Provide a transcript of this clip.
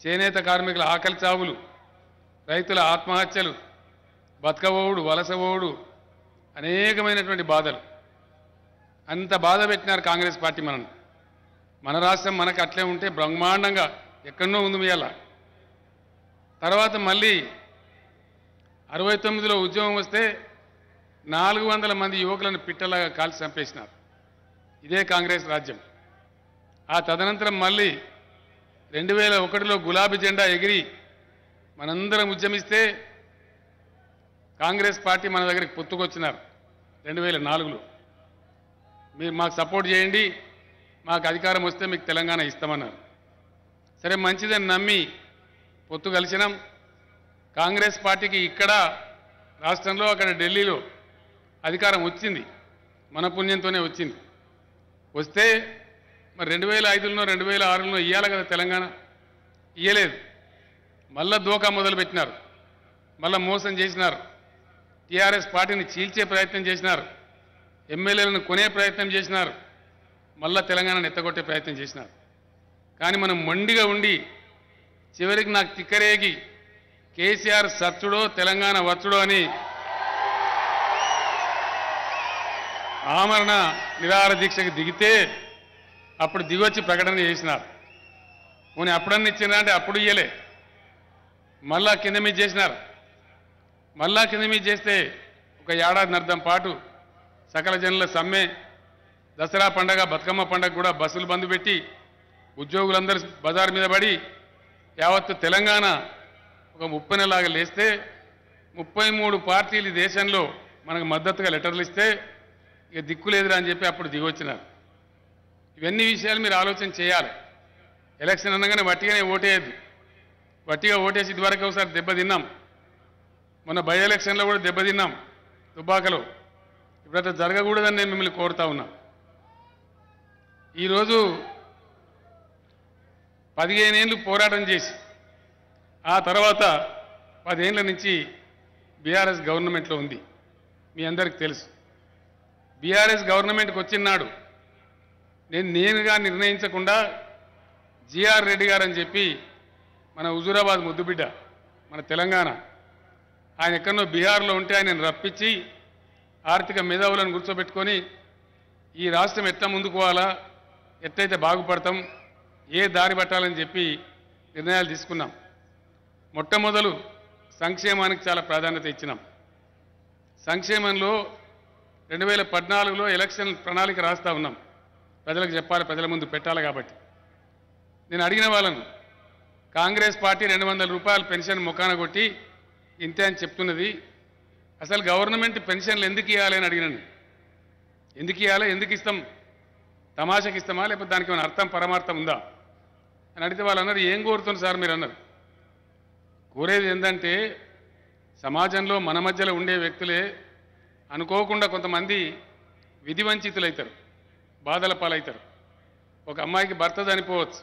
చేనేత కార్మికుల ఆకలి చావులు, రైతుల ఆత్మహత్యలు, బతకవోడు, వలసవోడు, అనేకమైనటువంటి బాధలు. అంత బాధ పెట్టినారు కాంగ్రెస్ పార్టీ మనల్ని. మన రాష్ట్రం మనకు అట్లే ఉంటే బ్రహ్మాండంగా ఎక్కడనో ఉంది మీయాల. తర్వాత మళ్ళీ 69లో ఉద్యమం వస్తే 400 మంది యువకులను పిట్టలాగా కాల్చి చంపేసినారు. ఇదే కాంగ్రెస్ రాజ్యం. ఆ తదనంతరం మళ్ళీ 2001లో గులాబీ జెండా ఎగిరి మనందరం ఉద్యమిస్తే కాంగ్రెస్ పార్టీ మన దగ్గరికి పొత్తుకొచ్చినారు 2004లో. మీరు మాకు సపోర్ట్ చేయండి, మాకు అధికారం వస్తే మీకు తెలంగాణ ఇస్తామన్నారు. సరే మంచిదని నమ్మి పొత్తు కలిసినాం. కాంగ్రెస్ పార్టీకి ఇక్కడ రాష్ట్రంలో, అక్కడ ఢిల్లీలో అధికారం వచ్చింది. మన పుణ్యంతోనే వచ్చింది. వస్తే మరి 2005లోనో 2006లోనో ఇవ్వాలి కదా తెలంగాణ, ఇయ్యలేదు. మళ్ళా దోకా మొదలుపెట్టినారు, మళ్ళా మోసం చేసినారు. టీఆర్ఎస్ పార్టీని చీల్చే ప్రయత్నం చేసినారు, ఎమ్మెల్యేలను కొనే ప్రయత్నం చేసినారు, మళ్ళా తెలంగాణను ఎత్తగొట్టే ప్రయత్నం చేసినారు. కానీ మనం మొండిగా ఉండి చివరికి నాకు తిక్కరేగి కేసీఆర్ సచ్చుడో తెలంగాణ వచ్చుడో అని ఆమరణ నిరాహార దీక్షకు దిగితే అప్పుడు దిగొచ్చి ప్రకటన చేసినారు. పోనీ అప్పుడన్నా ఇచ్చినా అంటే అప్పుడు ఇయ్యలే, మళ్ళా కింద మీద చేసినారు. మళ్ళా కింద మీద చేస్తే ఒక ఏడాదిన్నర్థం పాటు సకల జనుల సమ్మె, దసరా పండగ, బతుకమ్మ పండగ కూడా బస్సులు బంద్ పెట్టి ఉద్యోగులందరూ బజార్ మీద పడి యావత్తు తెలంగాణ ఒక ముప్పెనలాగా లేస్తే 33 పార్టీలు దేశంలో మనకు మద్దతుగా లెటర్లు ఇస్తే ఇక దిక్కు లేదురా అని చెప్పి అప్పుడు దిగొచ్చినారు. ఇవన్నీ విషయాలు మీరు ఆలోచన చేయాలి. ఎలక్షన్ అనగానే వట్టిగానే ఓటేయద్దు. వట్టిగా ఓటేసి ఇదివరకు ఒకసారి దెబ్బతిన్నాం. మొన్న బై ఎలక్షన్లో కూడా దెబ్బతిన్నాం దుబ్బాకలో. ఇప్పుడైతే జరగకూడదని నేను మిమ్మల్ని కోరుతా ఉన్నా. ఈరోజు 15 ఏళ్ళు పోరాటం చేసి ఆ తర్వాత 10 ఏళ్ల నుంచి బీఆర్ఎస్ గవర్నమెంట్లో ఉంది. మీ అందరికీ తెలుసు. బీఆర్ఎస్ గవర్నమెంట్కి వచ్చినాడు నేనుగా నిర్ణయించకుండా జిఆర్ రెడ్డి గారు అని చెప్పి మన హుజూరాబాద్ ముద్దుబిడ్డ, మన తెలంగాణ, ఆయన ఎక్కడో బీహార్లో ఉంటే ఆయనను రప్పించి ఆర్థిక మేధావులను కూర్చోబెట్టుకొని ఈ రాష్ట్రం ఎట్లా ముందుకు పోవాలా, ఎట్లయితే బాగుపడతాం, ఏ దారి పట్టాలని చెప్పి నిర్ణయాలు తీసుకున్నాం. మొట్టమొదలు సంక్షేమానికి చాలా ప్రాధాన్యత ఇచ్చినాం. సంక్షేమంలో 2014లో ఎలక్షన్ ప్రణాళిక రాస్తా ఉన్నాం. ప్రజలకు చెప్పాలి, ప్రజల ముందు పెట్టాలి. కాబట్టి నేను అడిగిన వాళ్ళను, కాంగ్రెస్ పార్టీ 200 రూపాయలు పెన్షన్ ముఖాన కొట్టి ఇంతే అని చెప్తున్నది, అసలు గవర్నమెంట్ పెన్షన్లు ఎందుకు ఇవ్వాలి అని అడిగినాను. ఎందుకు ఇవ్వాలి, ఎందుకు ఇస్తాం, తమాషకి ఇస్తామా లేకపోతే దానికి ఏమైనా అర్థం పరమార్థం ఉందా అని అడిగితే వాళ్ళు అన్నారు, ఏం కోరుతుంది సార్ మీరు అన్నారు. కోరేది ఏంటంటే సమాజంలో మన మధ్యలో ఉండే వ్యక్తులే అనుకోకుండా కొంతమంది విధి వంచితులవుతారు, బాధల పాలవుతారు. ఒక అమ్మాయికి భర్త చనిపోవచ్చు,